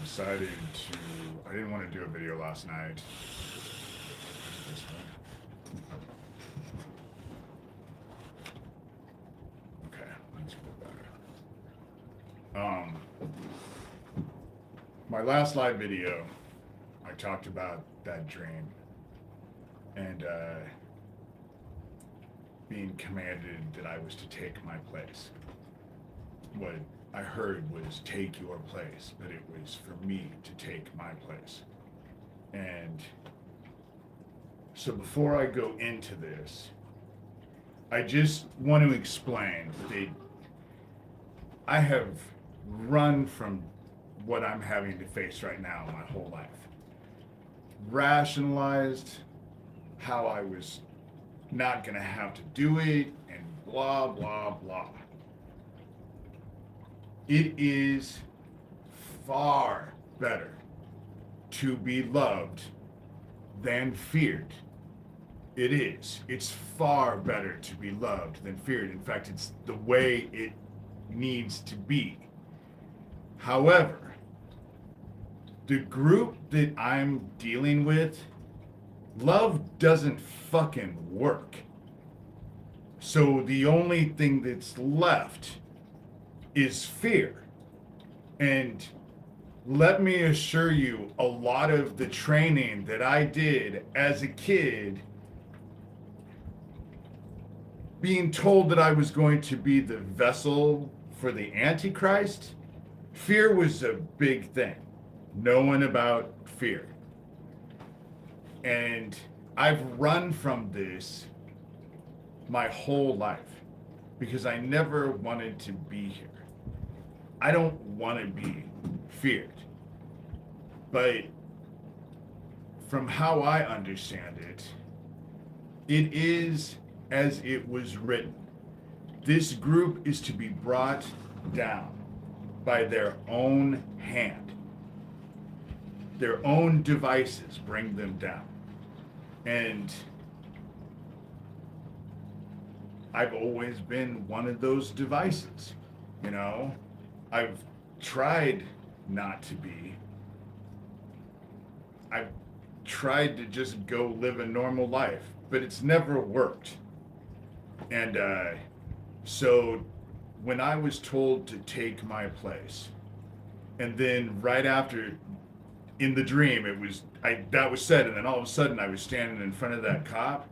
decided to, I didn't want to do a video last night. This one. Okay, let's go better. My last live video, I talked about that dream and being commanded that I was to take my place. What I heard was take your place, but it was for me to take my place. And so before I go into this, I just want to explain that I have run from what I'm having to face right now my whole life. Rationalized how I was not going to have to do it and blah, blah, blah. It is far better to be loved than feared. It is. It's far better to be loved than feared. In fact, it's the way it needs to be. However, the group that I'm dealing with, love doesn't fucking work. So the only thing that's left is fear. And let me assure you, a lot of the training that I did as a kid, being told that I was going to be the vessel for the Antichrist, fear was a big thing. Knowing about fear. And I've run from this my whole life because I never wanted to be here. I don't want to be feared. But from how I understand it, it is as it was written. This group is to be brought down by their own hand. Their own devices bring them down. And I've always been one of those devices, you know? I've tried not to be. I've tried to just go live a normal life, but it's never worked. And so when I was told to take my place, and then right after, in the dream, that was said, and then all of a sudden I was standing in front of that cop,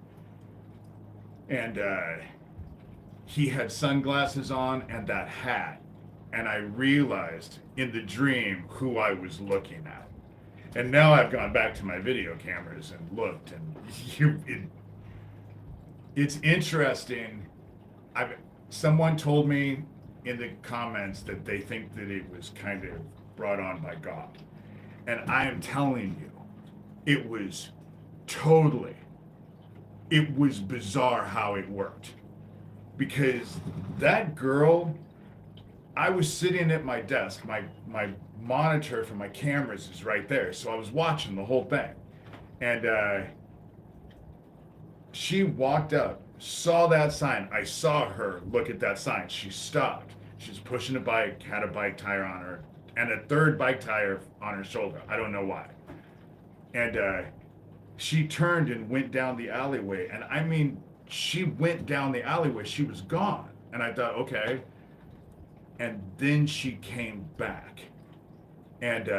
and he had sunglasses on and that hat, and I realized in the dream who I was looking at. And now I've gone back to my video cameras and looked, and it's interesting. Someone told me in the comments that they think that it was kind of brought on by God. And I am telling you, it was bizarre how it worked. Because that girl, I was sitting at my desk, my monitor for my cameras is right there, so I was watching the whole thing. And she walked up, saw that sign. I saw her look at that sign. She stopped. She was pushing a bike, had a bike tire on her, and a third bike tire on her shoulder. I don't know why. And she turned and went down the alleyway. And I mean, she went down the alleyway. She was gone. And I thought, okay. And then she came back. And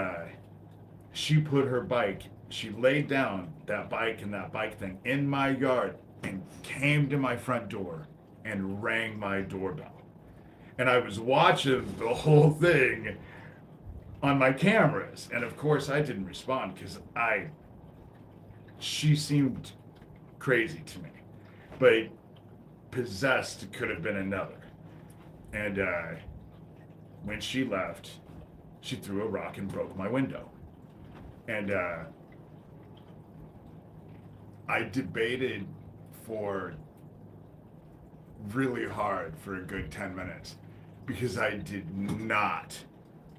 she put her bike, she laid down that bike and that bike thing in my yard and came to my front door and rang my doorbell. And I was watching the whole thing on my cameras, and of course I didn't respond because she seemed crazy to me, but possessed could have been another. And when she left, she threw a rock and broke my window. And I debated for really hard for a good 10 minutes because I did not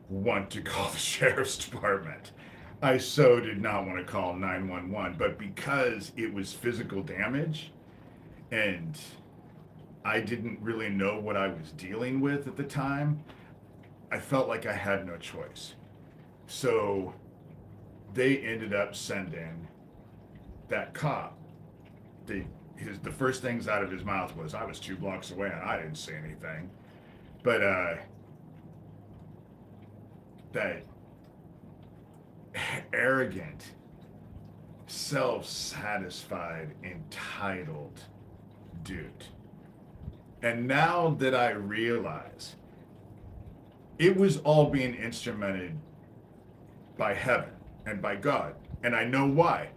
want to call the sheriff's department. I so did not want to call 911, but because it was physical damage and I didn't really know what I was dealing with at the time, I felt like I had no choice. So they ended up sending that cop. The first things out of his mouth was, "I was 2 blocks away and I didn't say anything." But that arrogant, self-satisfied, entitled dude. And now that I realize it was all being instrumented by heaven and by God, and I know why.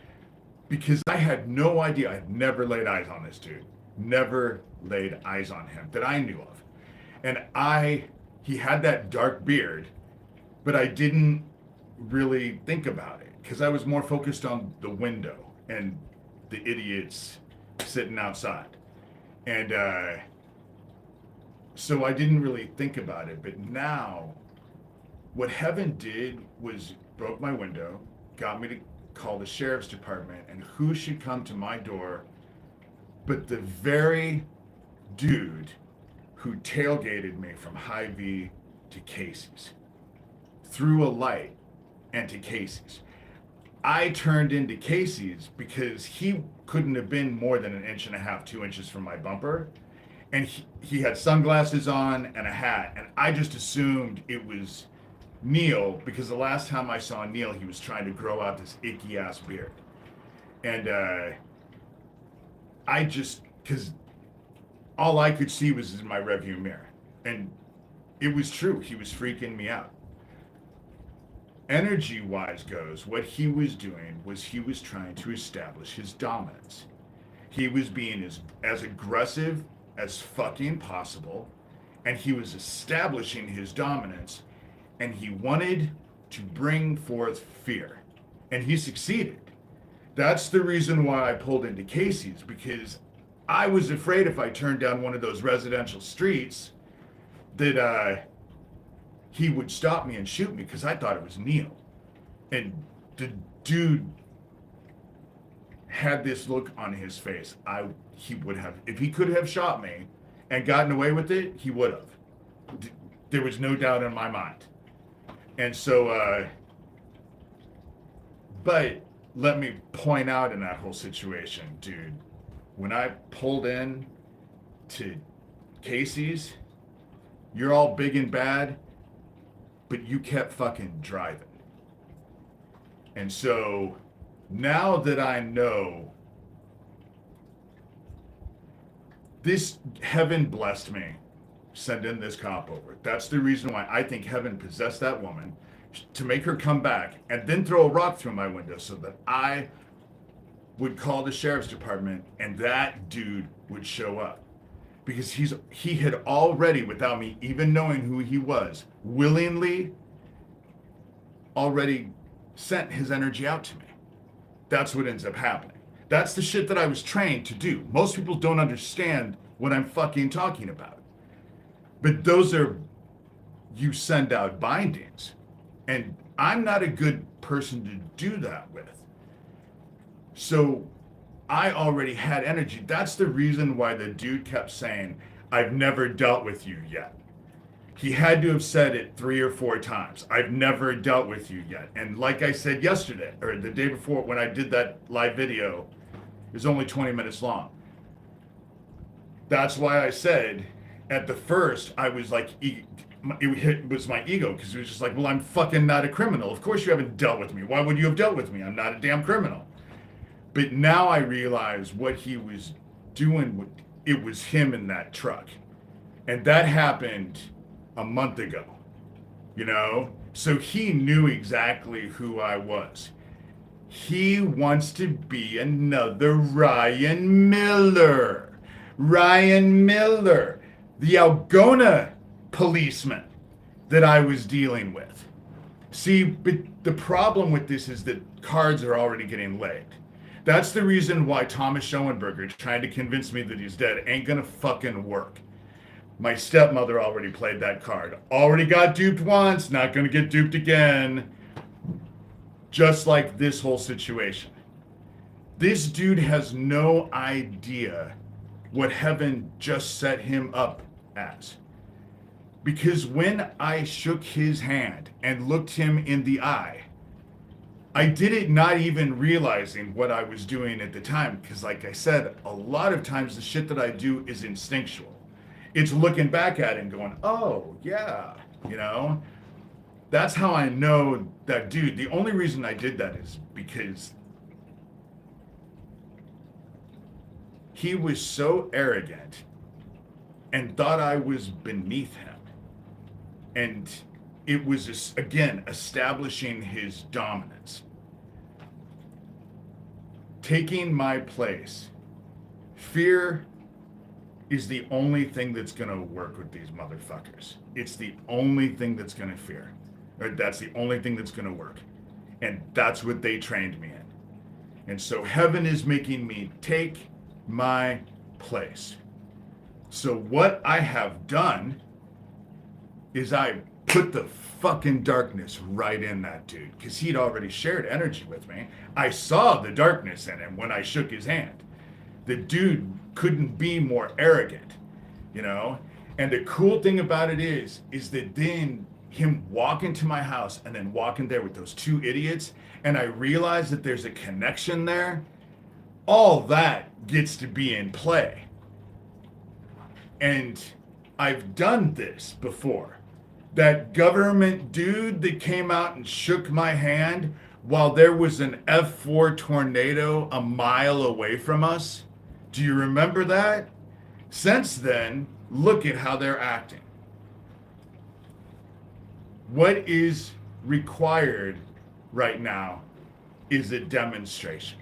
Because I had no idea. I had never laid eyes on this dude. Never laid eyes on him that I knew of. And he had that dark beard, but I didn't really think about it because I was more focused on the window and the idiots sitting outside. And so I didn't really think about it. But now, what heaven did was broke my window, got me to call the sheriff's department, and who should come to my door but the very dude who tailgated me from Hy-Vee to Casey's, through a light and to Casey's. I turned into Casey's because he couldn't have been more than 1.5 inches, 2 inches from my bumper. And he had sunglasses on and a hat. And I just assumed it was Neil because the last time I saw Neil, he was trying to grow out this icky ass beard. And I just, because all I could see was in my rearview mirror. And it was true. He was freaking me out. Energy-wise goes, what he was doing was he was trying to establish his dominance. He was being as aggressive as fucking possible, and he was establishing his dominance, and he wanted to bring forth fear. And he succeeded. That's the reason why I pulled into Casey's, because I was afraid if I turned down one of those residential streets that he would stop me and shoot me because I thought it was Neil. And the dude had this look on his face. He would have, if he could have shot me and gotten away with it, he would have. There was no doubt in my mind. And so, but let me point out in that whole situation, dude, when I pulled in to Casey's, you're all big and bad, but you kept fucking driving. And so now that I know this, heaven blessed me sending this cop over. That's the reason why I think heaven possessed that woman to make her come back and then throw a rock through my window so that I would call the sheriff's department and that dude would show up. Because he had already, without me even knowing who he was, willingly already sent his energy out to me. That's what ends up happening. That's the shit that I was trained to do. Most people don't understand what I'm fucking talking about. But those are, you send out bindings. And I'm not a good person to do that with. So I already had energy. That's the reason why the dude kept saying, "I've never dealt with you yet." He had to have said it 3 or 4 times. "I've never dealt with you yet." And like I said yesterday, or the day before when I did that live video, it was only 20 minutes long. That's why I said at the first, I was like, it was my ego, because it was just like, well, I'm fucking not a criminal. Of course you haven't dealt with me. Why would you have dealt with me? I'm not a damn criminal. But now I realize what he was doing, it was him in that truck. And that happened a month ago, you know? So he knew exactly who I was. He wants to be another Ryan Miller. Ryan Miller, the Algona policeman that I was dealing with. See, but the problem with this is that cards are already getting laid. That's the reason why Thomas Schoenberger trying to convince me that he's dead ain't gonna fucking work. My stepmother already played that card. Already got duped once, not gonna get duped again. Just like this whole situation. This dude has no idea what heaven just set him up as. Because when I shook his hand and looked him in the eye, I did it not even realizing what I was doing at the time. Because, like I said, a lot of times the shit that I do is instinctual. It's looking back at it and going, oh, yeah, you know? That's how I know that dude. The only reason I did that is because he was so arrogant and thought I was beneath him. And it was, again, establishing his dominance. Taking my place. Fear is the only thing that's going to work with these motherfuckers. It's the only thing that's going to fear. Or that's the only thing that's going to work. And that's what they trained me in. And so heaven is making me take my place. So what I have done is I put the fucking darkness right in that dude, because he'd already shared energy with me. I saw the darkness in him when I shook his hand. The dude couldn't be more arrogant, you know? And the cool thing about it is that then him walking to my house and then walking there with those two idiots, and I realize that there's a connection there, all that gets to be in play. And I've done this before. That government dude that came out and shook my hand while there was an F4 tornado a mile away from us. Do you remember that? Since then, look at how they're acting. What is required right now is a demonstration.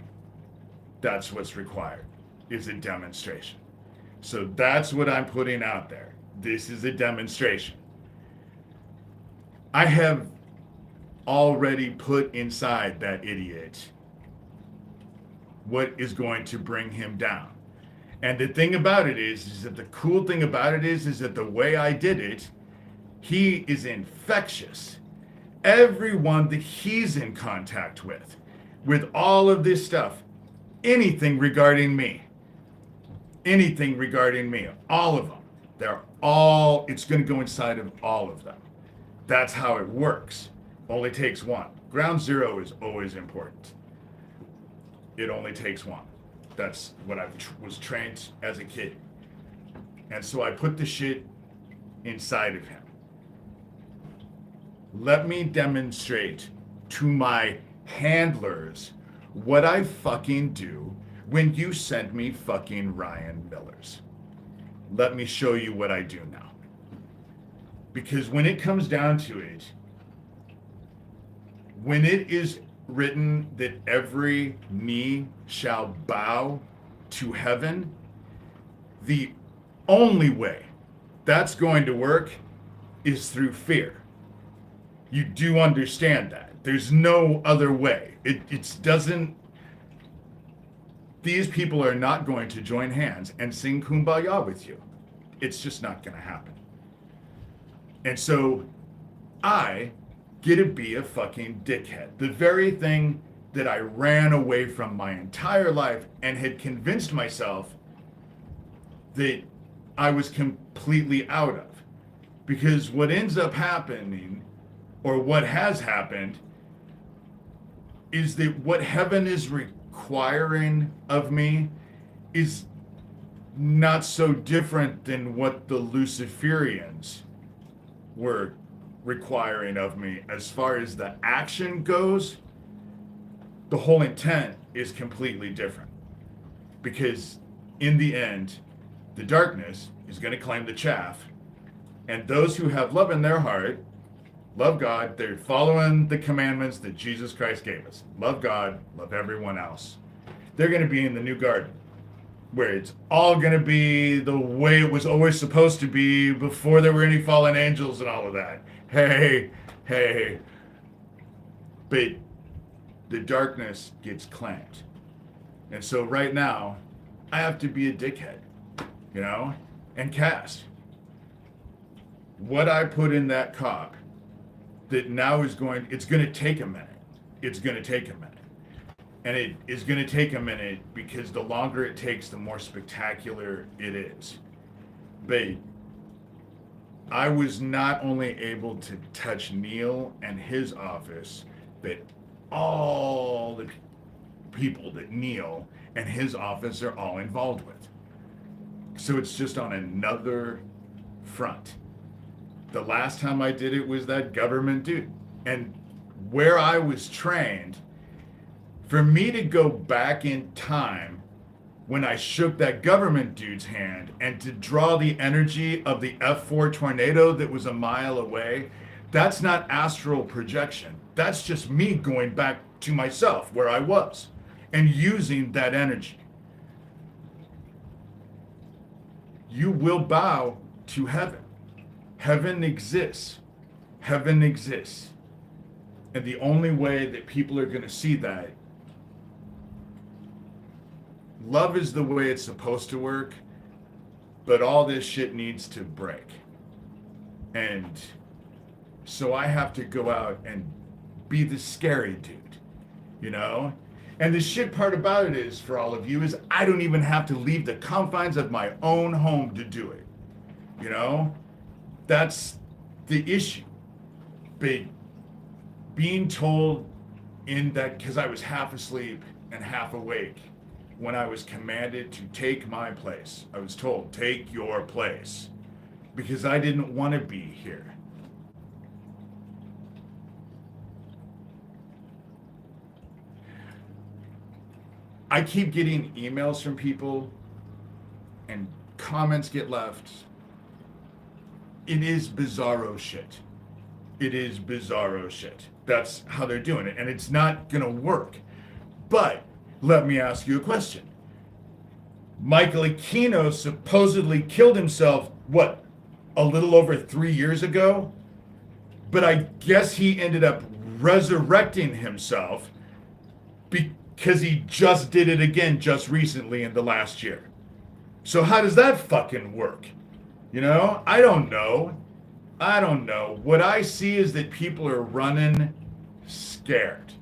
That's what's required, is a demonstration. So that's what I'm putting out there. This is a demonstration. I have already put inside that idiot what is going to bring him down. And the thing about it is that the cool thing about it is that the way I did it, he is infectious. Everyone that he's in contact with all of this stuff, anything regarding me, all of them, it's going to go inside of all of them. That's how it works. Only takes one. Ground zero is always important. It only takes one. That's what I was trained as a kid. And so I put the shit inside of him. Let me demonstrate to my handlers what I fucking do when you send me fucking Ryan Millers. Let me show you what I do now. Because when it comes down to it, when it is written that every knee shall bow to heaven, the only way that's going to work is through fear. You do understand that. There's no other way. It doesn't, these people are not going to join hands and sing Kumbaya with you. It's just not going to happen. And so I get to be a fucking dickhead. The very thing that I ran away from my entire life and had convinced myself that I was completely out of. Because what ends up happening, or what has happened, is that what heaven is requiring of me is not so different than what the Luciferians were requiring of me. As far as the action goes, the whole intent is completely different. Because in the end, the darkness is going to claim the chaff, and those who have love in their heart, love God, they're following the commandments that Jesus Christ gave us. Love God, love everyone else. They're going to be in the new garden, where it's all going to be the way it was always supposed to be before there were any fallen angels and all of that. Hey. But the darkness gets claimed. And so right now, I have to be a dickhead, you know, and cast. What I put in that cock that now is it's going to take a minute. It's going to take a minute. And it is going to take a minute because the longer it takes, the more spectacular it is. But I was not only able to touch Neil and his office, but all the people that Neil and his office are all involved with. So it's just on another front. The last time I did it was that government dude. And where I was trained, for me to go back in time when I shook that government dude's hand and to draw the energy of the F4 tornado that was a mile away, that's not astral projection. That's just me going back to myself where I was and using that energy. You will bow to heaven. Heaven exists. Heaven exists. And the only way that people are going to see that, love is the way it's supposed to work, but all this shit needs to break. And so I have to go out and be the scary dude, you know? And the shit part about it is, for all of you, is I don't even have to leave the confines of my own home to do it, you know? That's the issue. But being told in that, because I was half asleep and half awake, when I was commanded to take my place, I was told, take your place, because I didn't want to be here. I keep getting emails from people and comments get left. It is bizarro shit. It is bizarro shit. That's how they're doing it. And it's not going to work. But let me ask you a question. Michael Aquino supposedly killed himself, what, a little over 3 years ago? But I guess he ended up resurrecting himself because he just did it again just recently in the last year. So how does that fucking work? You know, I don't know. What I see is that people are running scared.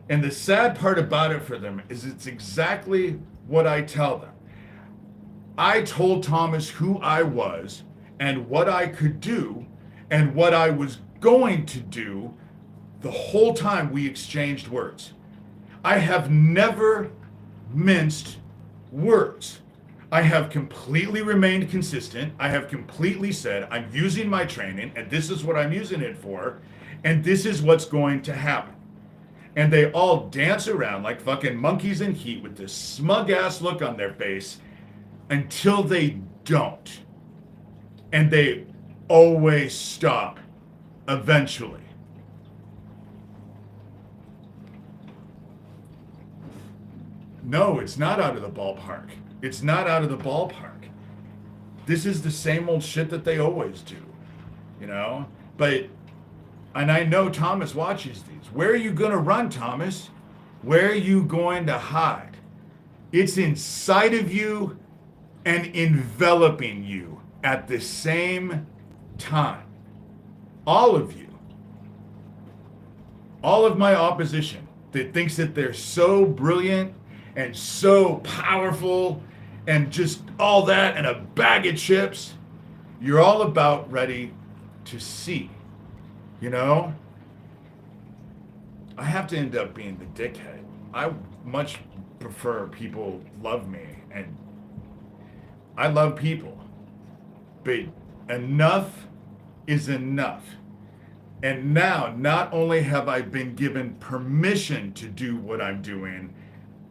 And the sad part about it for them is it's exactly what I tell them. I told Thomas who I was and what I could do and what I was going to do the whole time we exchanged words. I have never minced words. I have completely remained consistent. I have completely said, I'm using my training, and this is what I'm using it for, and this is what's going to happen. And they all dance around like fucking monkeys in heat with this smug ass look on their face until they don't. And they always stop eventually. No, it's not out of the ballpark. It's not out of the ballpark. This is the same old shit that they always do, you know? But, and I know Thomas watches these. Where are you going to run, Thomas? Where are you going to hide? It's inside of you and enveloping you at the same time. All of you. All of my opposition that thinks that they're so brilliant and so powerful and just all that and a bag of chips, you're all about ready to see, you know? I have to end up being the dickhead. I much prefer people love me, and I love people, but enough is enough. And now, not only have I been given permission to do what I'm doing,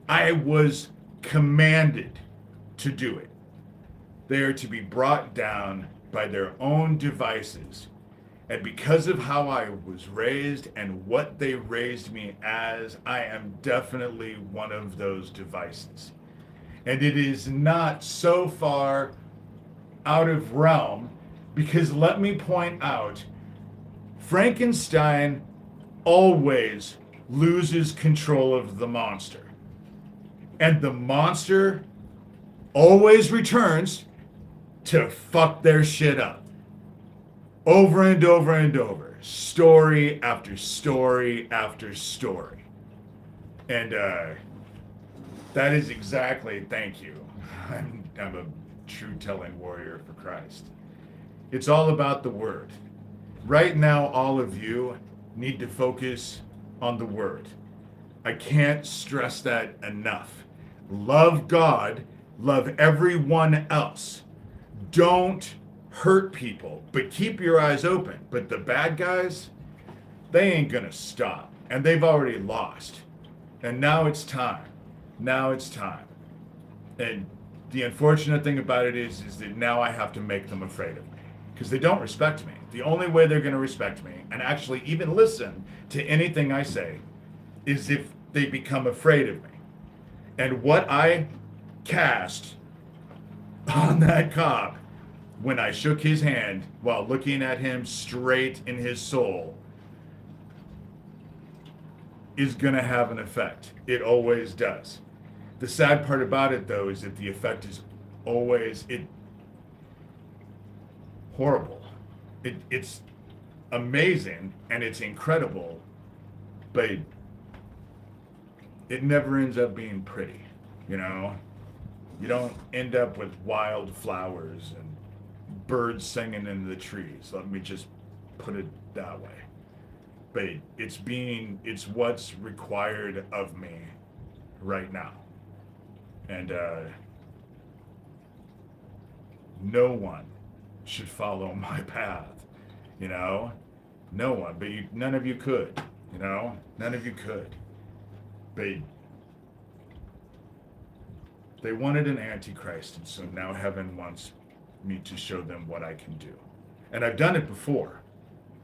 I was commanded to do it. They are to be brought down by their own devices. And because of how I was raised and what they raised me as, I am definitely one of those devices. And it is not so far out of realm, because let me point out, Frankenstein always loses control of the monster. And the monster always returns to fuck their shit up. Over and over and over. Story after story after story. And that is exactly, thank you. I'm a true telling warrior for Christ. It's all about the word. Right now, all of you need to focus on the word. I can't stress that enough. Love God, love everyone else. Don't hurt people, but keep your eyes open. But the bad guys, they ain't gonna stop. And they've already lost. And now it's time. Now it's time. And the unfortunate thing about it is that now I have to make them afraid of me. Because they don't respect me. The only way they're going to respect me and actually even listen to anything I say is if they become afraid of me. And what I cast on that cop when I shook his hand while looking at him straight in his soul is going to have an effect. It always does. The sad part about it, though, is that the effect is always horrible. It's amazing and it's incredible, but it never ends up being pretty, you know? You don't end up with wild flowers and birds singing in the trees. Let me just put it that way. But it's what's required of me right now. And no one should follow my path, you know? No one, but none of you could, you know? None of you could. But they wanted an antichrist, and so now heaven wants me to show them what I can do. And I've done it before.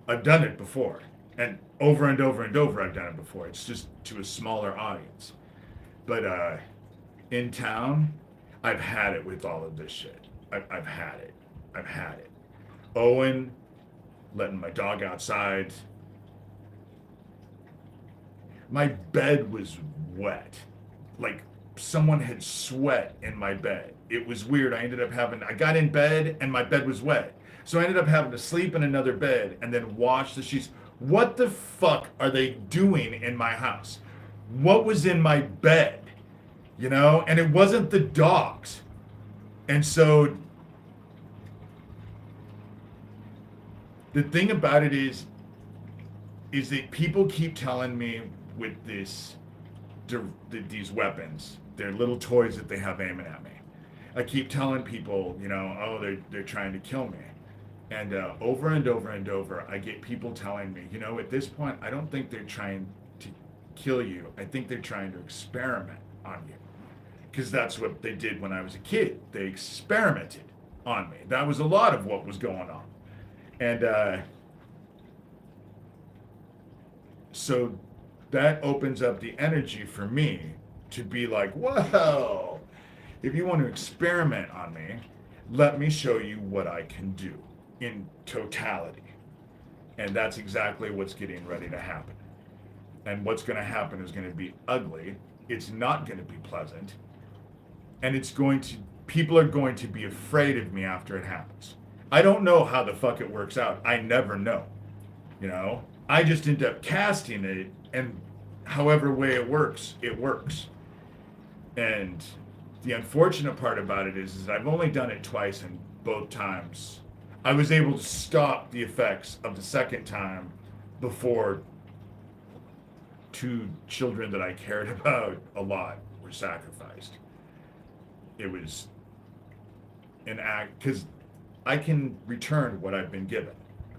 I've done it before. And over and over and over I've done it before. It's just to a smaller audience. But in town, I've had it with all of this shit. I've had it. I've had it. Owen, letting my dog outside. My bed was wet. Like someone had sweat in my bed. It was weird. I got in bed and my bed was wet. So I ended up having to sleep in another bed and then wash the sheets. What the fuck are they doing in my house? What was in my bed? You know? And it wasn't the dogs. And so the thing about it is that people keep telling me with these weapons, they're little toys that they have aiming at me. I keep telling people, you know, oh, they're trying to kill me. And over and over and over, I get people telling me, you know, at this point, I don't think they're trying to kill you. I think they're trying to experiment on you. Because that's what they did when I was a kid. They experimented on me. That was a lot of what was going on. And so that opens up the energy for me to be like, whoa, if you want to experiment on me, let me show you what I can do in totality. And that's exactly what's getting ready to happen. And what's going to happen is going to be ugly. It's not going to be pleasant. And people are going to be afraid of me after it happens. I don't know how the fuck it works out. I never know. You know? I just end up casting it, and however way it works, it works. And the unfortunate part about it is that I've only done it twice, and both times I was able to stop the effects of the second time before two children that I cared about a lot were sacrificed. It was an act, because I can return what I've been given.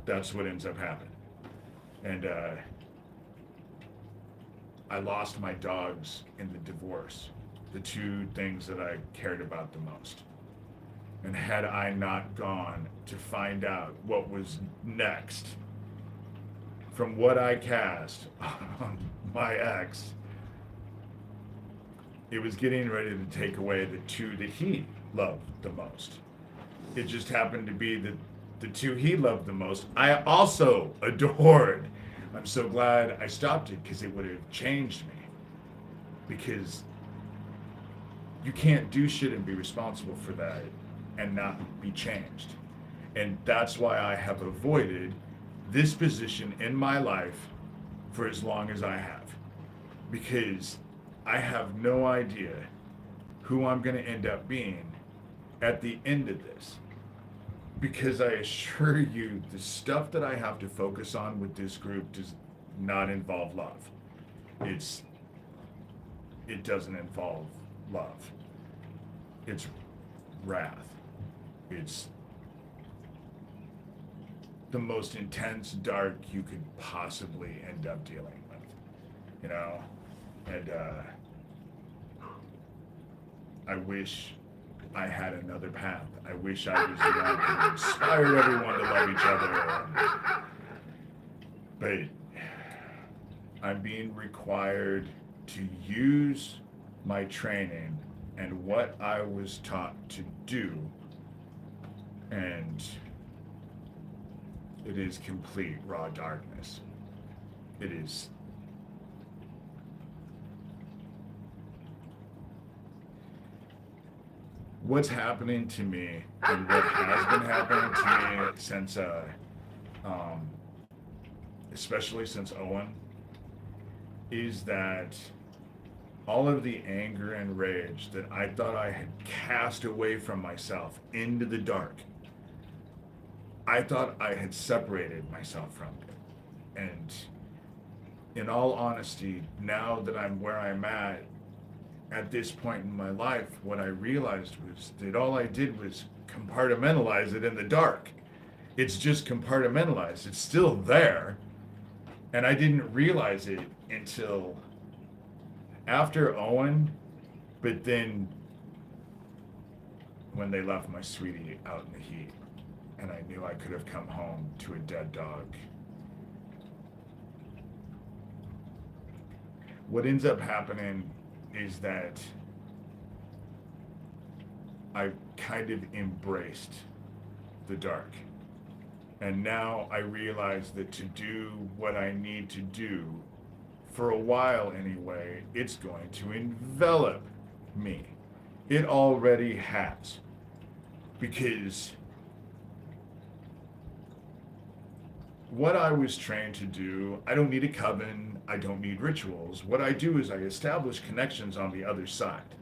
That's what ends up happening. And I lost my dogs in the divorce, the two things that I cared about the most. And had I not gone to find out what was next from what I cast on my ex, it was getting ready to take away the two that he loved the most. It just happened to be that the two he loved the most, I also adored. I'm so glad I stopped it, because it would have changed me. Because you can't do shit and be responsible for that and not be changed. And that's why I have avoided this position in my life for as long as I have. Because I have no idea who I'm going to end up being at the end of this. Because I assure you, the stuff that I have to focus on with this group does not involve love. It's it doesn't involve love. It's wrath. It's the most intense dark you could possibly end up dealing with, you know? And I wish I had another path. I wish I was the one who inspired everyone to love each other. But I'm being required to use my training and what I was taught to do, and it is complete raw darkness. It is. What's happening to me and what has been happening to me since, um, especially since Owen, is that all of the anger and rage that I thought I had cast away from myself into the dark, I thought I had separated myself from it. And in all honesty, now that I'm where I'm at this point in my life, what I realized was that all I did was compartmentalize it in the dark. It's just compartmentalized. It's still there. And I didn't realize it until after Owen, but then when they left my sweetie out in the heat, and I knew I could have come home to a dead dog. What ends up happening is that I kind of embraced the dark. And now I realize that to do what I need to do, for a while anyway, it's going to envelop me. It already has. Because what I was trained to do, I don't need a coven, I don't need rituals. What I do is I establish connections on the other side.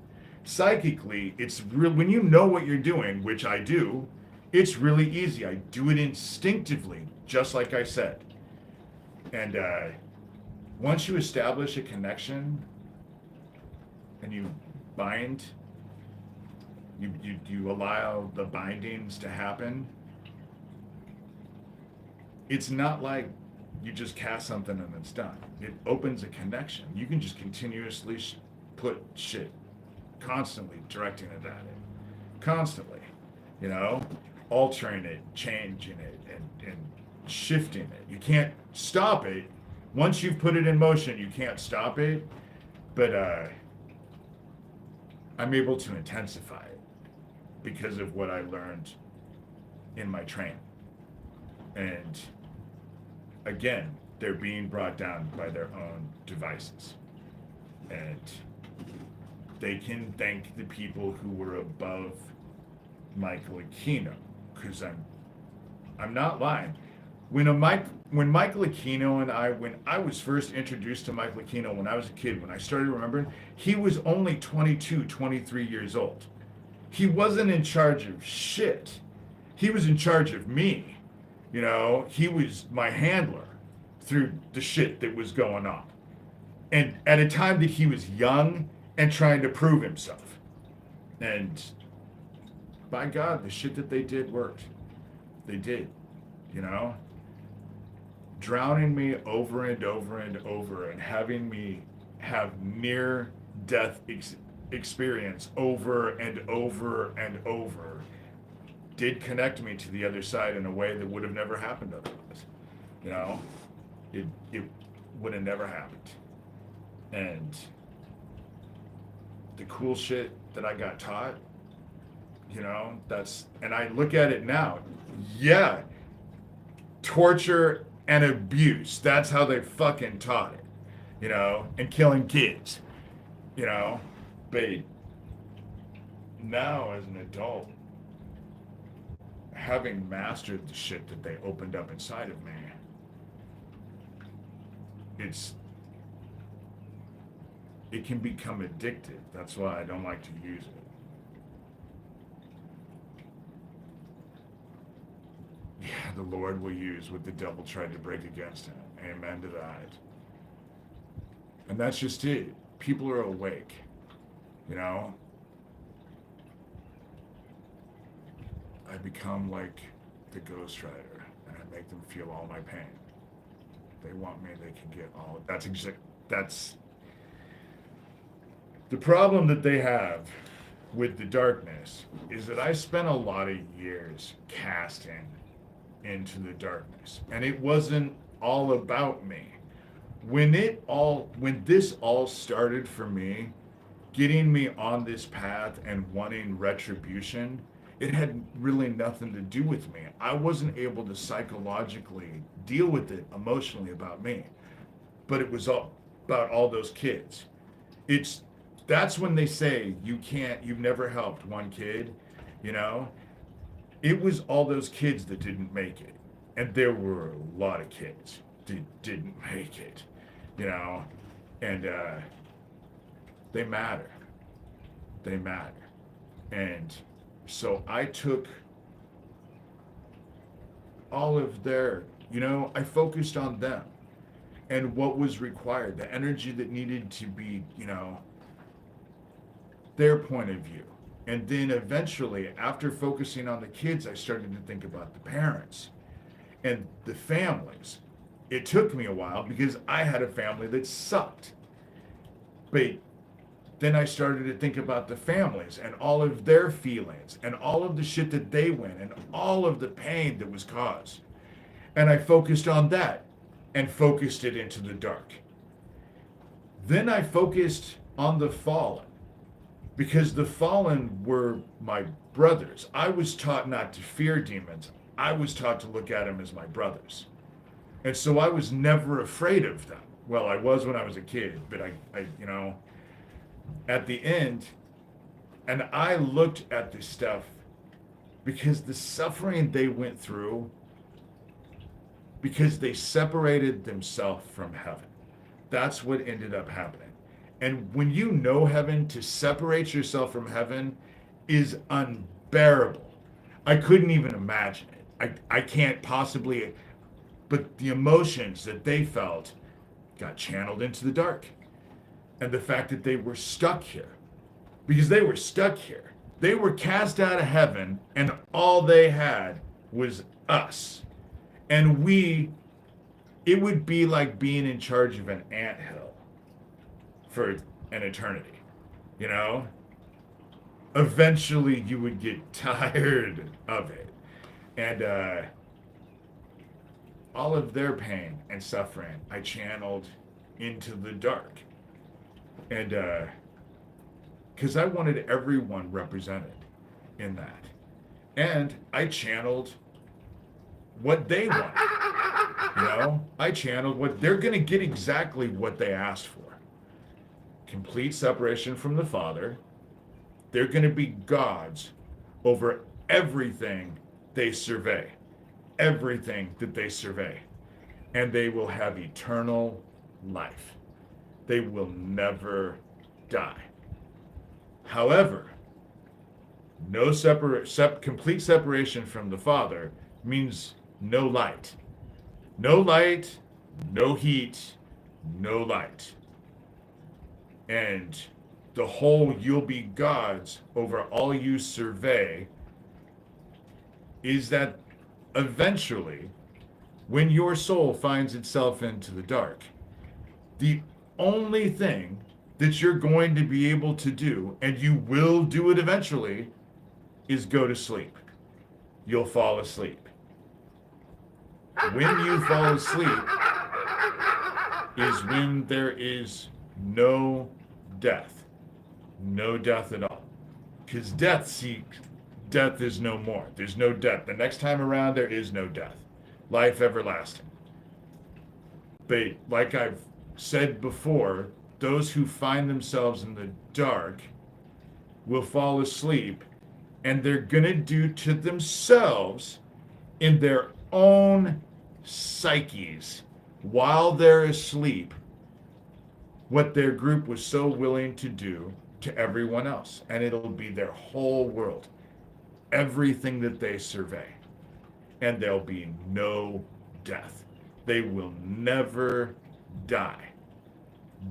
Psychically, it's real when you know what you're doing, which I do, it's really easy. I do it instinctively, just like I said. And once you establish a connection and you bind, you allow the bindings to happen, it's not like you just cast something and it's done. It opens a connection. You can just continuously put shit, constantly directing it at it, constantly, you know, altering it, changing it, and shifting it. You can't stop it. Once you've put it in motion, you can't stop it. But I'm able to intensify it because of what I learned in my training. And again, they're being brought down by their own devices. And they can thank the people who were above Michael Aquino, because I'm not lying. When Michael Aquino and when I was first introduced to Michael Aquino when I was a kid, when I started remembering, he was only 22, 23 years old. He wasn't in charge of shit. He was in charge of me. You know, he was my handler through the shit that was going on. And at a time that he was young and trying to prove himself. And by God, the shit that they did worked. They did, you know? Drowning me over and over and over and having me have near death experience over and over and over did connect me to the other side in a way that would have never happened otherwise. You know, it would have never happened. And the cool shit that I got taught, you know, and I look at it now, yeah, torture and abuse, that's how they fucking taught it, you know, and killing kids, you know, but now as an adult, having mastered the shit that they opened up inside of me, it can become addictive. That's why I don't like to use it. the Lord will use what the devil tried to break against him. Amen to that. And that's just it. People are awake, you know? I become like the Ghost Rider, and I make them feel all my pain. They want me, they can get all. That's the problem that they have with the darkness is that I spent a lot of years casting into the darkness, and it wasn't all about me. When this all started for me, getting me on this path and wanting retribution, it had really nothing to do with me. I wasn't able to psychologically deal with it emotionally about me, but it was all about all those kids. That's when they say you've never helped one kid, you know? It was all those kids that didn't make it. And there were a lot of kids that didn't make it, you know? And they matter. They matter. And so I took all of their, I focused on them and what was required, the energy that needed to be, their point of view. And then eventually, after focusing on the kids, I started to think about the parents and the families. It took me a while because I had a family that sucked. But then I started to think about the families and all of their feelings and all of the shit that they went and all of the pain that was caused. And I focused on that and focused it into the dark. Then I focused on the fallen because the fallen were my brothers. I was taught not to fear demons. I was taught to look at them as my brothers. And so I was never afraid of them. Well, I was when I was a kid, but I at the end, and I looked at this stuff because the suffering they went through, because they separated themselves from heaven. That's what ended up happening. And when you know heaven, to separate yourself from heaven is unbearable. I couldn't even imagine it. I can't possibly, but the emotions that they felt got channeled into the dark. And the fact that they were stuck here, because they were stuck here. They were cast out of heaven, and all they had was us. And it would be like being in charge of an anthill for an eternity, Eventually you would get tired of it. And all of their pain and suffering, I channeled into the dark. And because I wanted everyone represented in that. And I channeled what they want. I channeled what they're going to get, exactly what they asked for. Complete separation from the Father. They're going to be gods over everything they survey. Everything that they survey. And they will have eternal life. They will never die. However, complete separation from the Father means no light. No light, no heat, no light. And the whole you'll be gods over all you survey is that eventually, when your soul finds itself into the dark, the only thing that you're going to be able to do, and you will do it eventually, is go to sleep. You'll fall asleep. When you fall asleep is when there is no death. No death at all. Because death is no more. There's no death. The next time around, there is no death. Life everlasting. But like I've said before, those who find themselves in the dark will fall asleep, and they're going to do to themselves in their own psyches while they're asleep what their group was so willing to do to everyone else. And it'll be their whole world, everything that they survey. and there'll be no death. They will never die.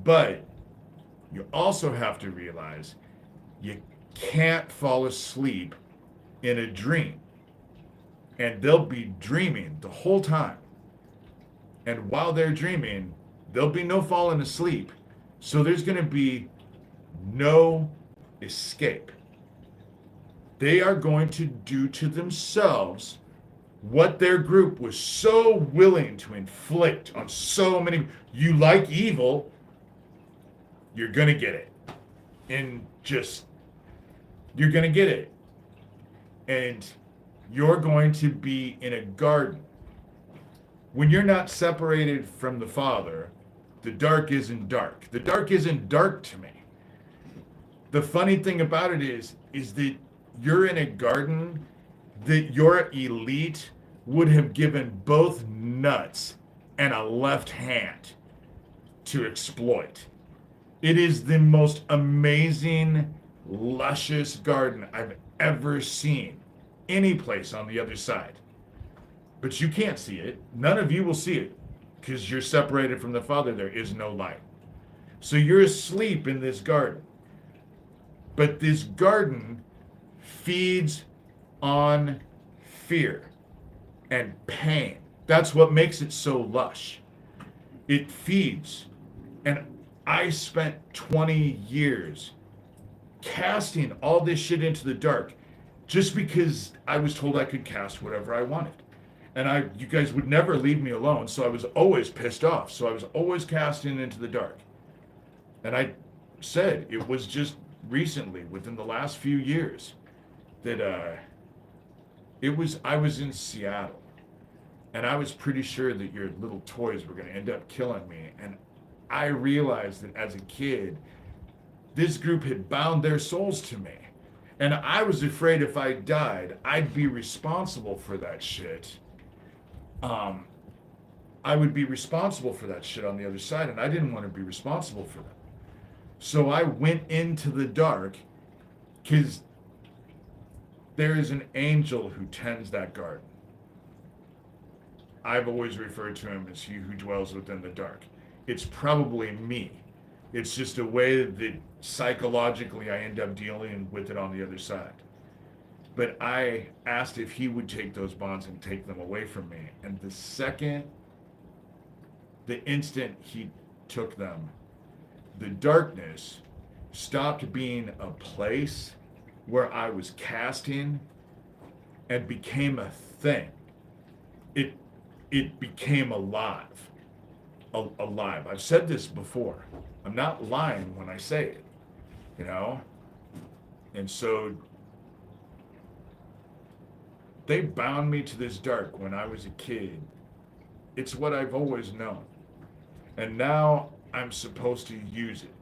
But you also have to realize you can't fall asleep in a dream. And they'll be dreaming the whole time. And while they're dreaming, there'll be no falling asleep. So there's going to be no escape. They are going to do to themselves what their group was so willing to inflict on so many. You like evil, you're going to get it. And just, you're going to get it. And you're going to be in a garden. When you're not separated from the Father, the dark isn't dark. The dark isn't dark to me. The funny thing about it is that you're in a garden that your elite would have given both nuts and a left hand to exploit. It is the most amazing, luscious garden I've ever seen any place on the other side. But you can't see it. None of you will see it because you're separated from the Father. There is no light. So you're asleep in this garden. But this garden feeds on fear and pain. That's what makes it so lush. It feeds. And I spent 20 years casting all this shit into the dark just because I was told I could cast whatever I wanted. And you guys would never leave me alone, so I was always pissed off. So I was always casting into the dark. And I said it was just recently, within the last few years, that I was in Seattle, and I was pretty sure that your little toys were going to end up killing me. And I realized that as a kid, this group had bound their souls to me. And I was afraid if I died, I'd be responsible for that shit. I would be responsible for that shit on the other side, and I didn't want to be responsible for that. So I went into the dark because there is an angel who tends that garden. I've always referred to him as he who dwells within the dark. It's probably me. It's just a way that psychologically I end up dealing with it on the other side. But I asked if he would take those bonds and take them away from me. And the instant he took them, the darkness stopped being a place where I was casting and became a thing. It became alive. Alive. I've said this before. I'm not lying when I say it, you know? And so they bound me to this dark when I was a kid. It's what I've always known. And now I'm supposed to use it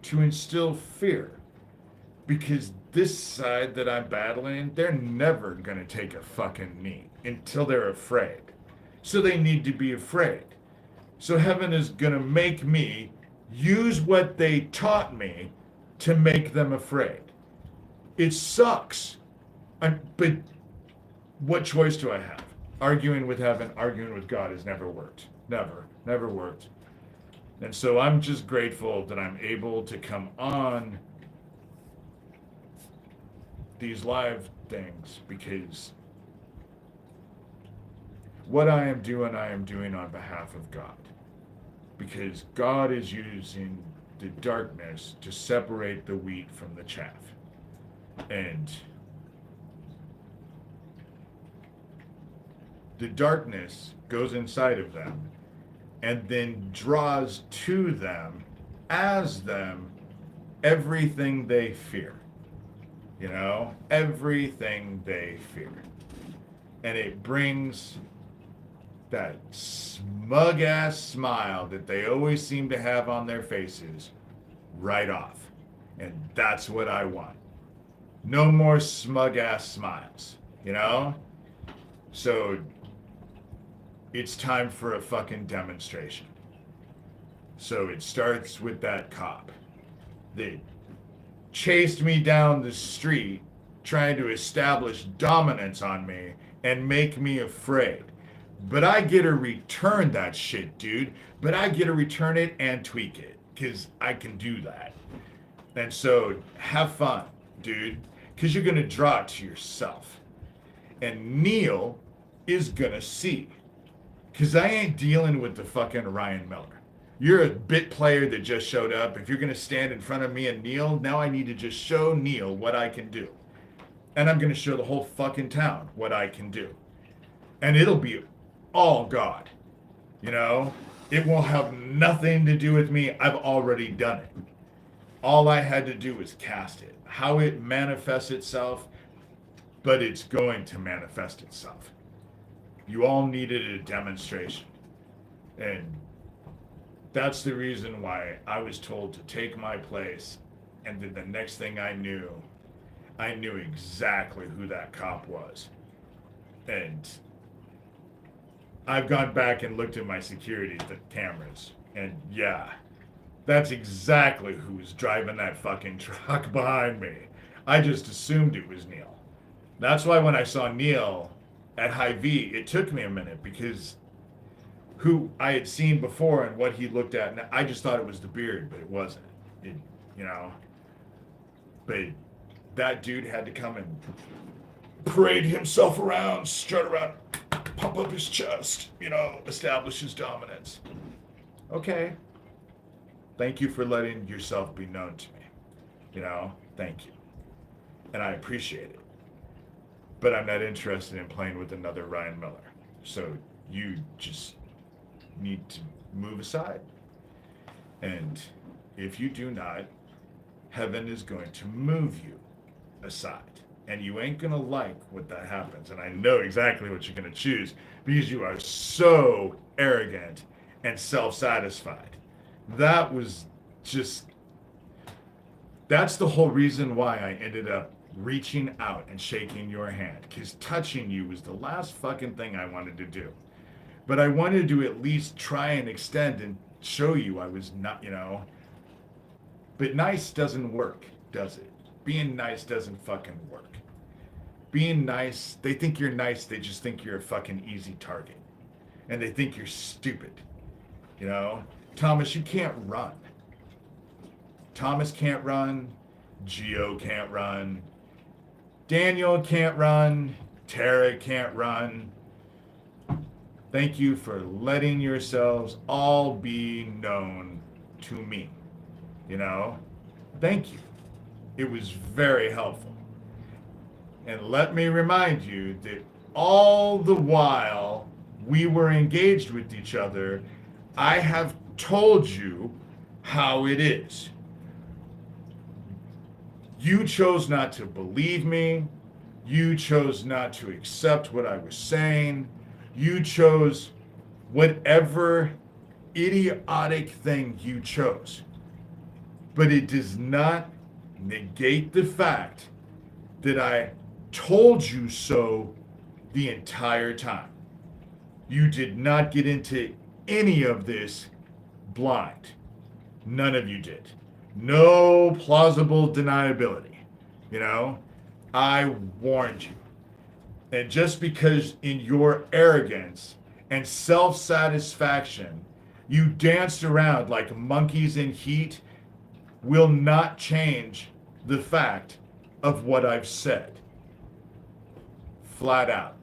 to instill fear. Because this side that I'm battling, they're never going to take a fucking knee until they're afraid. So they need to be afraid. So heaven is going to make me use what they taught me to make them afraid. It sucks. But what choice do I have? Arguing with heaven, arguing with God has never worked. Never worked. And so I'm just grateful that I'm able to come on these live things, because what I am doing on behalf of God. Because God is using the darkness to separate the wheat from the chaff. And the darkness goes inside of them and then draws to them, as them, everything they fear. You know, everything they fear. And it brings that smug ass smile that they always seem to have on their faces right off. And that's what I want. No more smug ass smiles, you know? So it's time for a fucking demonstration. So it starts with that cop that chased me down the street trying to establish dominance on me and make me afraid. But I get to return that shit, dude. But I get to return it and tweak it because I can do that. And so have fun, dude, because you're going to draw it to yourself. And Neil is going to see. Because I ain't dealing with the fucking Ryan Miller. You're a bit player that just showed up. If you're going to stand in front of me and Neil, now I need to just show Neil what I can do. And I'm going to show the whole fucking town what I can do. And it'll be all God. You know? It will have nothing to do with me. I've already done it. All I had to do was cast it. How it manifests itself, but it's going to manifest itself. You all needed a demonstration. And that's the reason why I was told to take my place. And then the next thing I knew exactly who that cop was. And I've gone back and looked at my security cameras. And yeah, that's exactly who was driving that fucking truck behind me. I just assumed it was Neil. That's why when I saw Neil at Hy-Vee, it took me a minute because who I had seen before and what he looked at, and I just thought it was the beard, but it wasn't. It, you know, but that dude had to come and parade himself around, strut around, pump up his chest, you know, establish his dominance. Okay. Thank you for letting yourself be known to me. You know, thank you. And I appreciate it. But I'm not interested in playing with another Ryan Miller. So you just need to move aside. And if you do not, heaven is going to move you aside. And you ain't going to like what that happens. And I know exactly what you're going to choose because you are so arrogant and self-satisfied. That was just, that's the whole reason why I ended up reaching out and shaking your hand, because touching you was the last fucking thing I wanted to do. But I wanted to at least try and extend and show you I was not, you know. But nice doesn't work, does it? Being nice doesn't fucking work. Being nice, they think you're nice, they just think you're a fucking easy target. And they think you're stupid. You know? Thomas, you can't run. Thomas can't run. Gio can't run. Daniel can't run. Tara can't run. Thank you for letting yourselves all be known to me. You know? Thank you. It was very helpful. And let me remind you that all the while we were engaged with each other, I have told you how it is. You chose not to believe me. You chose not to accept what I was saying. You chose whatever idiotic thing you chose. But it does not negate the fact that I told you so the entire time. You did not get into any of this blind. None of you did. No plausible deniability. You know, I warned you. And just because in your arrogance and self-satisfaction, you danced around like monkeys in heat, will not change the fact of what I've said. Flat out.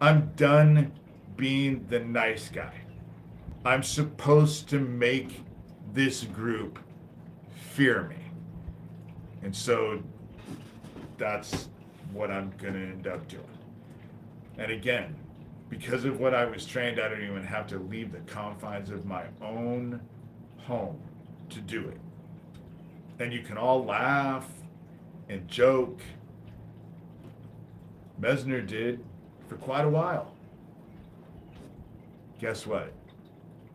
I'm done being the nice guy. I'm supposed to make this group fear me. And so that's what I'm going to end up doing. And again, because of what I was trained, I don't even have to leave the confines of my own home to do it. And you can all laugh and joke. Mesner did for quite a while. Guess what?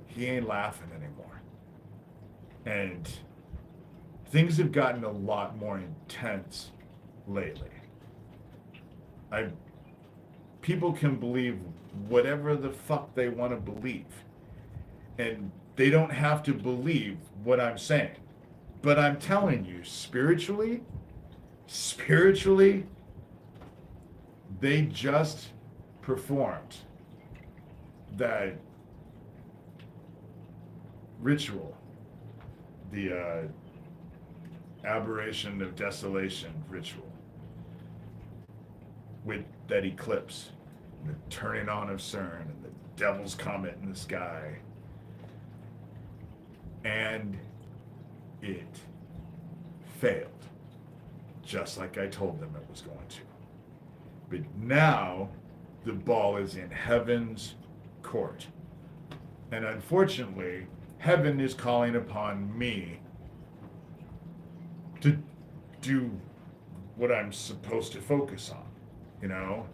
He ain't laughing anymore. And things have gotten a lot more intense lately. People can believe whatever the fuck they want to believe. And they don't have to believe what I'm saying. But I'm telling you, spiritually, they just performed that ritual, the aberration of desolation ritual, with that eclipse, the turning on of CERN and the devil's comet in the sky, and it failed, just like I told them it was going to. But now the ball is in heaven's court. And unfortunately, heaven is calling upon me to do what I'm supposed to focus on, you know?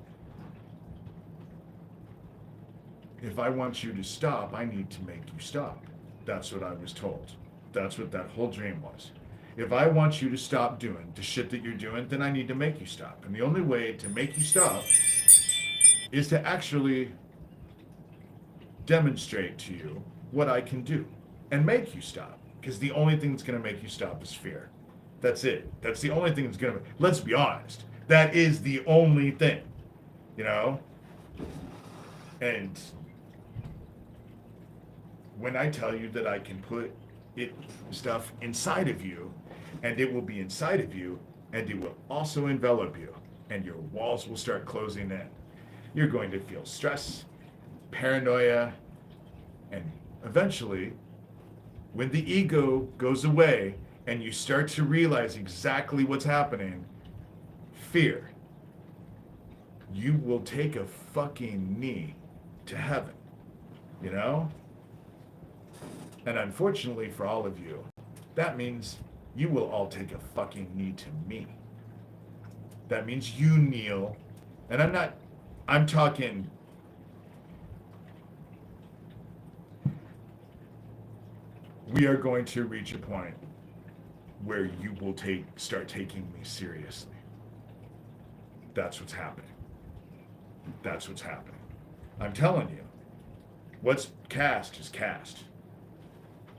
If I want you to stop, I need to make you stop. That's what I was told. That's what that whole dream was. If I want you to stop doing the shit that you're doing, then I need to make you stop. And the only way to make you stop is to actually demonstrate to you what I can do and make you stop. Because the only thing that's going to make you stop is fear. That's it. That's the only thing that's going to... Let's be honest. That is the only thing. You know? And when I tell you that I can put stuff inside of you, and it will be inside of you, and it will also envelop you, and your walls will start closing in. You're going to feel stress, paranoia, and eventually, when the ego goes away and you start to realize exactly what's happening, fear, you will take a fucking knee to heaven, you know? And unfortunately for all of you, that means you will all take a fucking knee to me. That means you kneel, and I'm talking, we are going to reach a point where you will start taking me seriously. That's what's happening. That's what's happening. I'm telling you, what's cast is cast.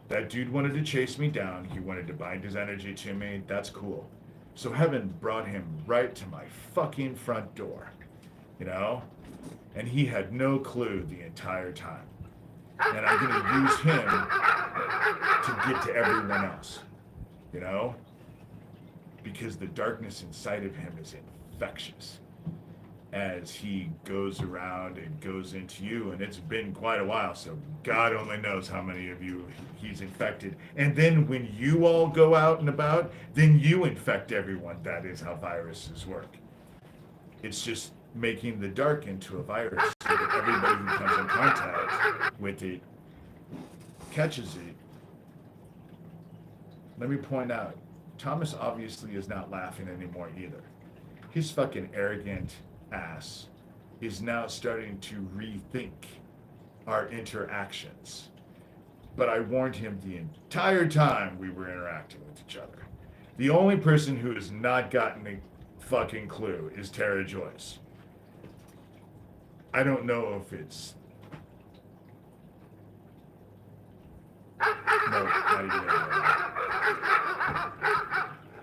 That dude wanted to chase me down. He wanted to bind his energy to me. That's cool. So heaven brought him right to my fucking front door, you know? And he had no clue the entire time. And I'm going to use him to get to everyone else, you know? Because the darkness inside of him is infectious. As he goes around and goes into you, and it's been quite a while, so God only knows how many of you he's infected. And then when you all go out and about, then you infect everyone. That is how viruses work. It's just making the dark into a virus so that everybody who comes in contact with it catches it. Let me point out, Thomas obviously is not laughing anymore either. His fucking arrogant ass is now starting to rethink our interactions. But I warned him the entire time we were interacting with each other. The only person who has not gotten a fucking clue is Tara Joyce. I don't know if it's... No, not even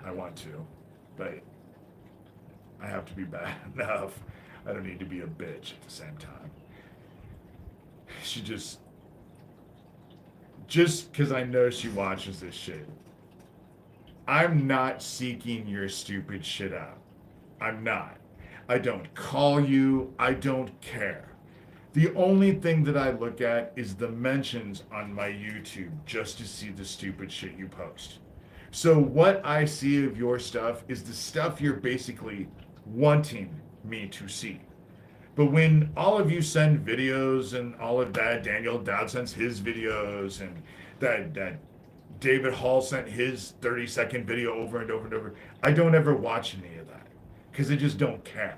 I want to, but I have to be bad enough. I don't need to be a bitch at the same time. She just because I know she watches this shit. I'm not seeking your stupid shit out. I'm not. I don't call you. I don't care. The only thing that I look at is the mentions on my YouTube just to see the stupid shit you post. So what I see of your stuff is the stuff you're basically wanting me to see. But when all of you send videos and all of that, Daniel Dowd sends his videos, and that David Hall sent his 30-second video over and over and over, I don't ever watch any of that because I just don't care.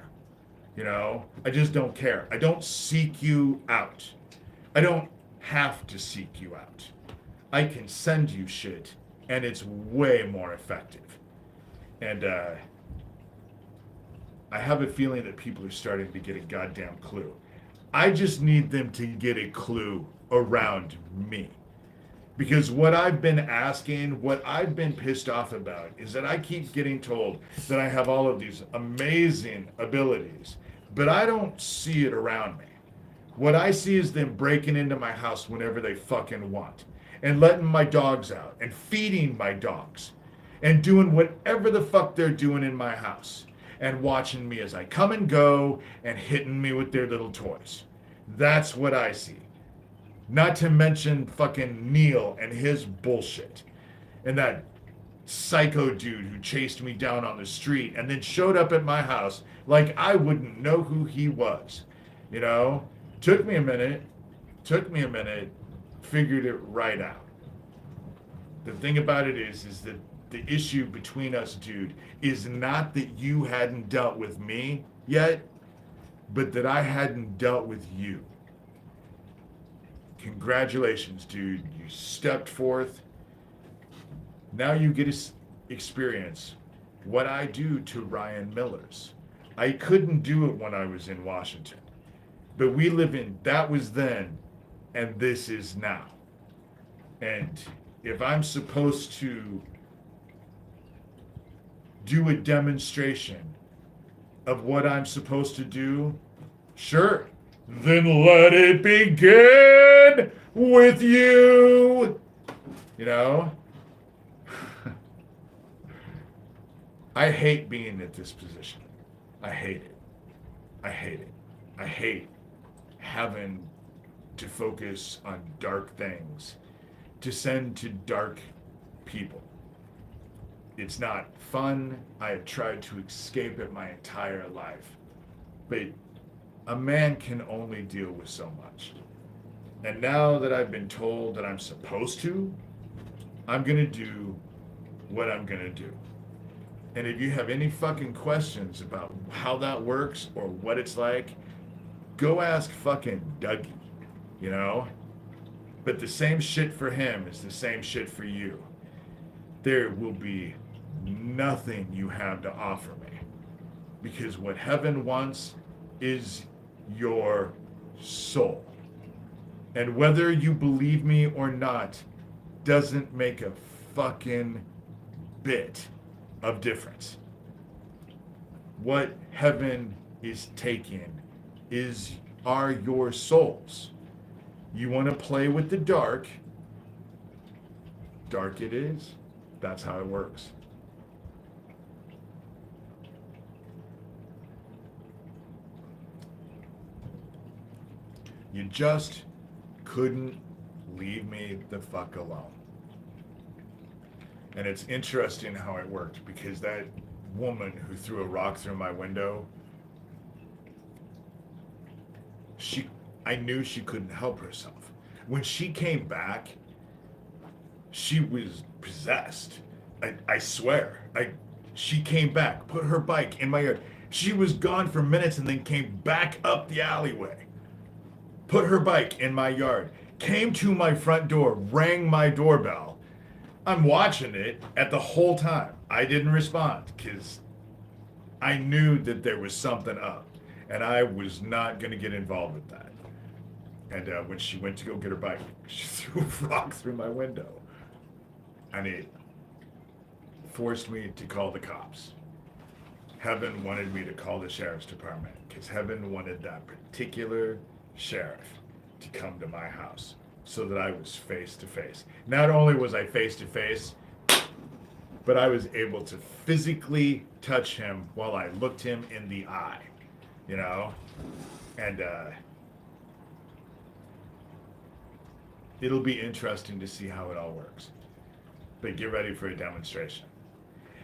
You know, I just don't care. I don't seek you out. I don't have to seek you out. I can send you shit, and it's way more effective. And I have a feeling that people are starting to get a goddamn clue. I just need them to get a clue around me. Because what I've been asking, what I've been pissed off about is that I keep getting told that I have all of these amazing abilities, but I don't see it around me. What I see is them breaking into my house whenever they fucking want, and letting my dogs out, and feeding my dogs, and doing whatever the fuck they're doing in my house, and watching me as I come and go, and hitting me with their little toys. That's what I see. Not to mention fucking Neil and his bullshit. And that psycho dude who chased me down on the street and then showed up at my house like I wouldn't know who he was. You know? Took me a minute, figured it right out. The thing about it is that the issue between us, dude, is not that you hadn't dealt with me yet, but that I hadn't dealt with you. Congratulations, dude. You stepped forth. Now you get to experience what I do to Ryan Millers. I couldn't do it when I was in Washington. But we live in, that was then, and this is now. And if I'm supposed to do a demonstration of what I'm supposed to do, sure. Then let it begin with you. You know? I hate being at this position. I hate it. I hate it. I hate having to focus on dark things, to send to dark people. It's not fun. I have tried to escape it my entire life. But a man can only deal with so much. And now that I've been told that I'm supposed to, I'm going to do what I'm going to do. And if you have any fucking questions about how that works or what it's like, go ask fucking Dougie, you know? But the same shit for him is the same shit for you. There will be nothing you have to offer me. Because what heaven wants is your soul. And whether you believe me or not doesn't make a fucking bit of difference. What heaven is taking are your souls. You want to play with the dark it is. That's how it works. You just couldn't leave me the fuck alone. And it's interesting how it worked, because that woman who threw a rock through my window, I knew she couldn't help herself. When she came back, she was possessed. I swear. She came back, put her bike in my yard. She was gone for minutes and then came back up the alleyway. Put her bike in my yard. Came to my front door, rang my doorbell. I'm watching it at the whole time. I didn't respond because I knew that there was something up, and I was not going to get involved with that. And when she went to go get her bike, she threw a rock through my window, and it forced me to call the cops. Heaven wanted me to call the sheriff's department because heaven wanted that particular sheriff to come to my house so that I was face to face. Not only was I face to face, but I was able to physically touch him while I looked him in the eye, you know? And it'll be interesting to see how it all works. But get ready for a demonstration.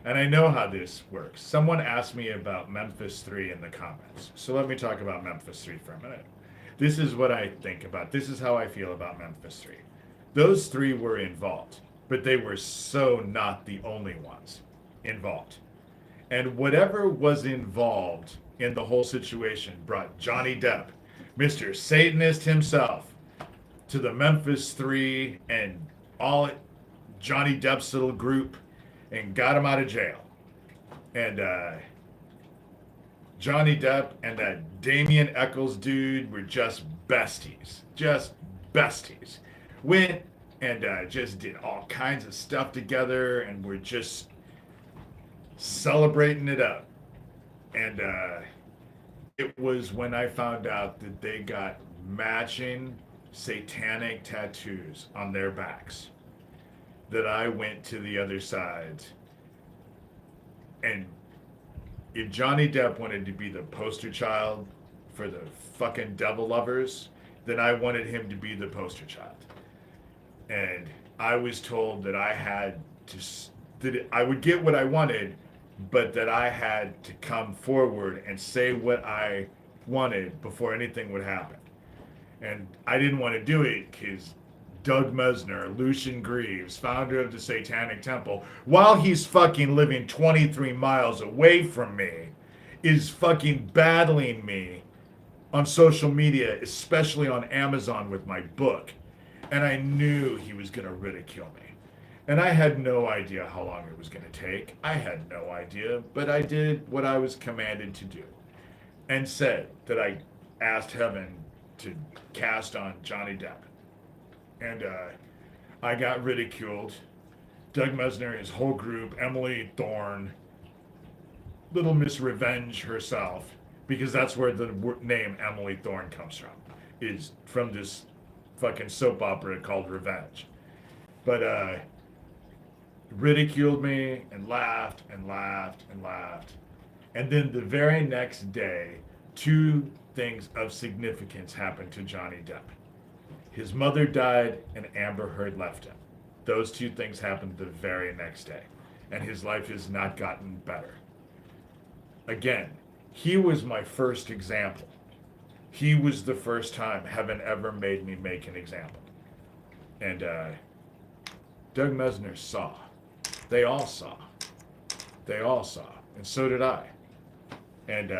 And I know how this works. Someone asked me about Memphis 3 in the comments. So let me talk about Memphis 3 for a minute. This is what I think about. This is how I feel about Memphis 3. Those three were involved, but they were so not the only ones involved. And whatever was involved in the whole situation brought Johnny Depp, Mr. Satanist himself, to the Memphis 3 and all Johnny Depp's little group and got him out of jail. And Johnny Depp and that Damien Eccles dude were just besties. Just besties. Went and just did all kinds of stuff together and were just celebrating it up. And it was when I found out that they got matching satanic tattoos on their backs that I went to the other side. And if Johnny Depp wanted to be the poster child for the fucking devil lovers, then I wanted him to be the poster child. And I was told that I had to, that I would get what I wanted, but that I had to come forward and say what I wanted before anything would happen. And I didn't want to do it because Doug Mesner, Lucian Greaves, founder of the Satanic Temple, while he's fucking living 23 miles away from me, is fucking battling me on social media, especially on Amazon with my book. And I knew he was going to ridicule me. And I had no idea how long it was going to take. I had no idea, but I did what I was commanded to do and said that I asked heaven to cast on Johnny Depp. And I got ridiculed. Doug Mesner, his whole group, Emily Thorne, Little Miss Revenge herself, because that's where the name Emily Thorne comes from, is from this fucking soap opera called Revenge. But ridiculed me and laughed and laughed and laughed. And then the very next day, two things of significance happened to Johnny Depp. His mother died and Amber Heard left him. Those two things happened the very next day. And his life has not gotten better. Again, he was my first example. He was the first time heaven ever made me make an example. And Doug Mesner saw. They all saw. They all saw. And so did I. And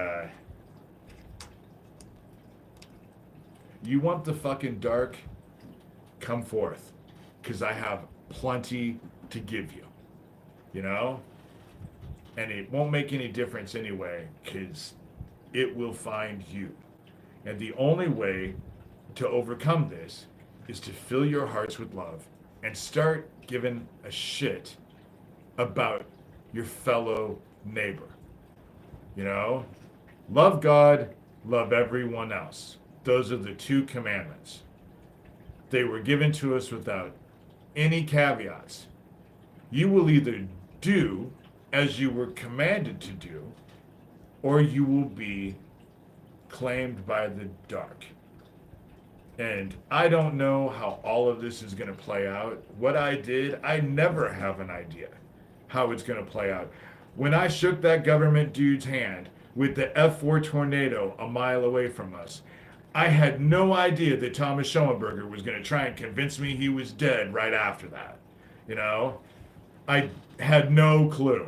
you want the fucking dark? Come forth. Because I have plenty to give you. You know? And it won't make any difference anyway, because it will find you. And the only way to overcome this is to fill your hearts with love and start giving a shit about your fellow neighbor. You know? Love God, love everyone else. Those are the two commandments. They were given to us without any caveats. You will either do as you were commanded to do, or you will be claimed by the dark. And I don't know how all of this is going to play out. What I did, I never have an idea how it's going to play out. When I shook that government dude's hand with the F4 tornado a mile away from us, I had no idea that Thomas Schoenberger was going to try and convince me he was dead right after that. You know? I had no clue.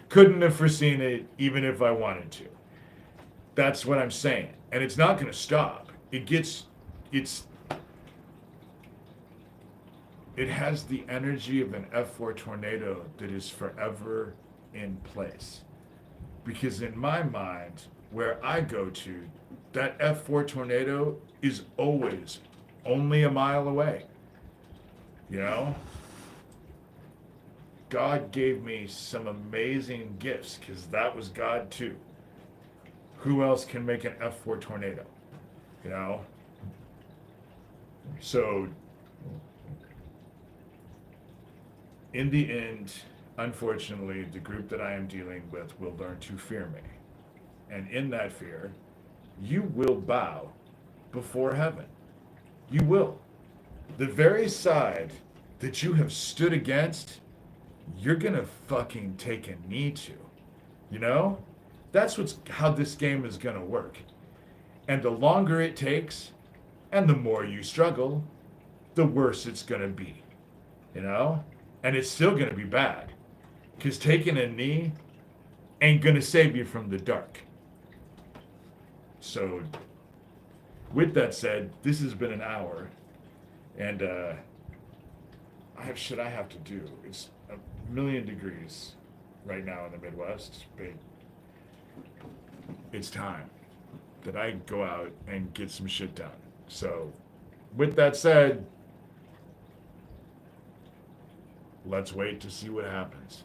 Couldn't have foreseen it even if I wanted to. That's what I'm saying. And it's not going to stop. It has the energy of an F4 tornado that is forever in place. Because in my mind, where I go to, that F4 tornado is always only a mile away. You know? God gave me some amazing gifts, because that was God too. Who else can make an F4 tornado? You know? So, in the end, unfortunately, the group that I am dealing with will learn to fear me. And in that fear, you will bow before heaven. You will. The very side that you have stood against, you're gonna fucking take a knee to. You know? That's how this game is gonna work. And the longer it takes, and the more you struggle, the worse it's gonna be. You know? And it's still gonna be bad. Because taking a knee ain't gonna save you from the dark. So, with that said, this has been an hour. And I have shit I have to do. It's a million degrees right now in the Midwest, but it's time that I go out and get some shit done. So, with that said, let's wait to see what happens.